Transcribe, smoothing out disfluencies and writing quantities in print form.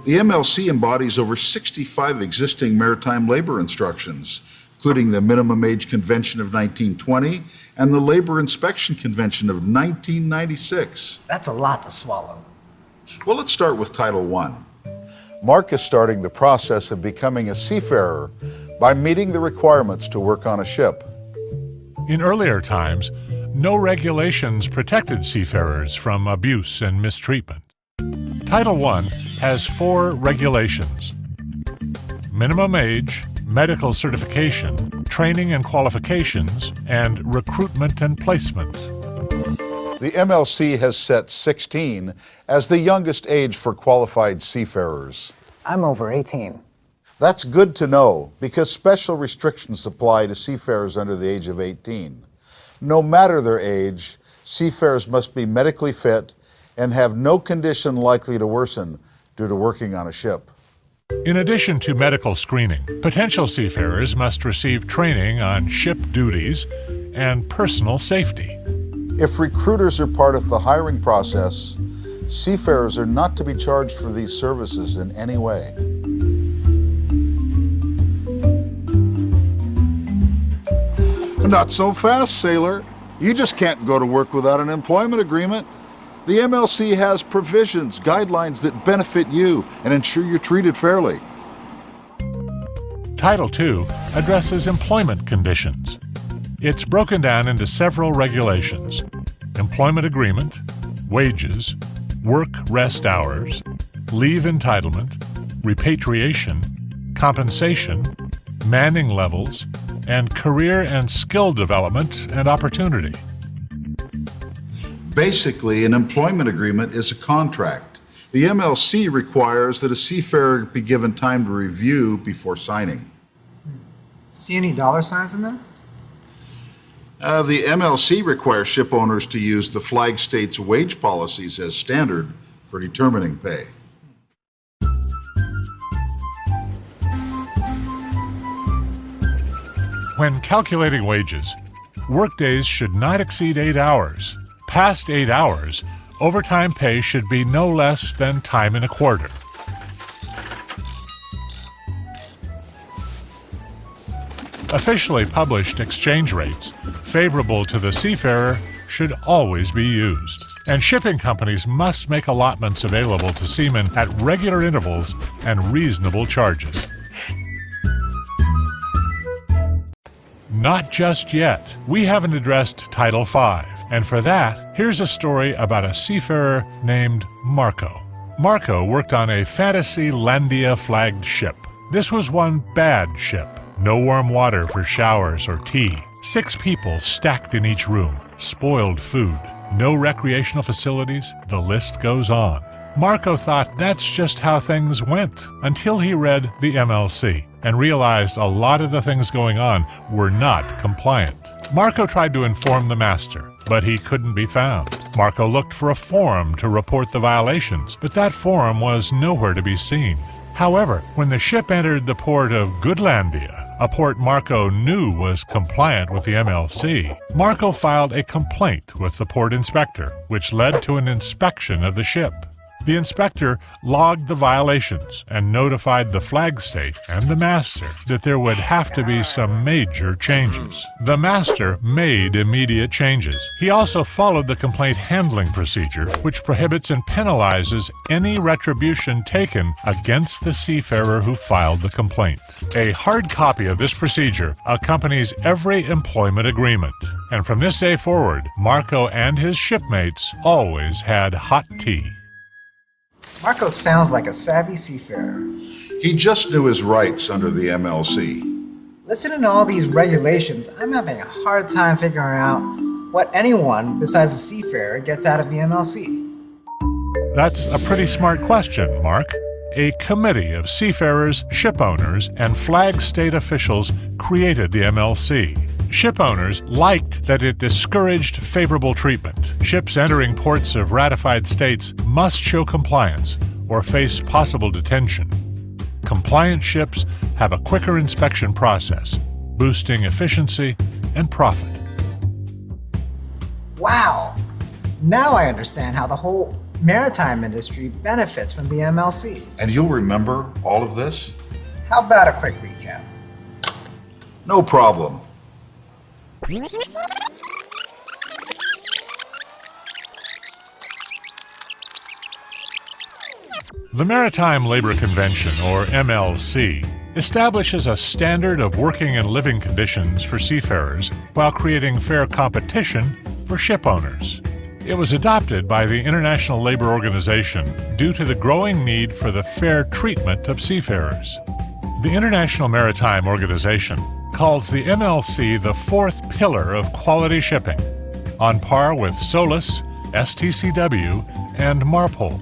The MLC embodies over 65 existing maritime labor instructions, including the Minimum Age Convention of 1920 and the Labor Inspection Convention of 1996. That's a lot to swallow. Well, let's start with Title I. Mark is starting the process of becoming a seafarer by meeting the requirements to work on a ship. In earlier times, no regulations protected seafarers from abuse and mistreatment. Title I has 4 regulations: minimum age, medical certification, training and qualifications, and recruitment and placement. The MLC has set 16 as the youngest age for qualified seafarers. I'm over 18. That's good to know because special restrictions apply to seafarers under the age of 18. No matter their age, seafarers must be medically fit and have no condition likely to worsen due to working on a ship. In addition to medical screening, potential seafarers must receive training on ship duties and personal safety. If recruiters are part of the hiring process, seafarers are not to be charged for these services in any way. Not so fast, sailor. You just can't go to work without an employment agreement. The MLC has provisions, guidelines that benefit you and ensure you're treated fairly. Title II addresses employment conditions. It's broken down into several regulations: employment agreement, wages, work-rest hours, leave entitlement, repatriation, compensation, manning levels, and career and skill development and opportunity. Basically, an employment agreement is a contract. The MLC requires that a seafarer be given time to review before signing. See any dollar signs in there? The MLC requires ship owners to use the flag state's wage policies as standard for determining pay. When calculating wages, workdays should not exceed 8 hours. Past 8 hours, overtime pay should be no less than time and a quarter. Officially published exchange rates favorable to the seafarer should always be used, and shipping companies must make allotments available to seamen at regular intervals and reasonable charges. Not just yet. We haven't addressed Title V, and for that, here's a story about a seafarer named Marco. Marco worked on a Fantasylandia-flagged ship. This was one bad ship. No warm water for showers or tea. 6 people stacked in each room. Spoiled food. No recreational facilities. The list goes on. Marco thought that's just how things went until he read the MLC and realized a lot of the things going on were not compliant. Marco tried to inform the master, but he couldn't be found. Marco looked for a forum to report the violations, but that forum was nowhere to be seen. However, when the ship entered the port of Goodlandia, a port Marco knew was compliant with the MLC, Marco filed a complaint with the port inspector, which led to an inspection of the ship. The inspector logged the violations and notified the flag state and the master that there would have to be some major changes. The master made immediate changes. He also followed the complaint handling procedure, which prohibits and penalizes any retribution taken against the seafarer who filed the complaint. A hard copy of this procedure accompanies every employment agreement. And from this day forward, Marco and his shipmates always had hot tea. Marco sounds like a savvy seafarer. He just knew his rights under the MLC. Listening to all these regulations, I'm having a hard time figuring out what anyone besides a seafarer gets out of the MLC. That's a pretty smart question, Mark. A committee of seafarers, ship owners, and flag state officials created the MLC. Ship owners liked that it discouraged favorable treatment. Ships entering ports of ratified states must show compliance or face possible detention. Compliant ships have a quicker inspection process, boosting efficiency and profit. Wow! Now I understand how the whole maritime industry benefits from the MLC. And you'll remember all of this? How about a quick recap? No problem. The Maritime Labor Convention, or MLC, establishes a standard of working and living conditions for seafarers while creating fair competition for ship owners. It was adopted by the International Labor Organization due to the growing need for the fair treatment of seafarers. The International Maritime Organization calls the MLC the fourth pillar of quality shipping, on par with SOLAS, STCW, and MARPOL.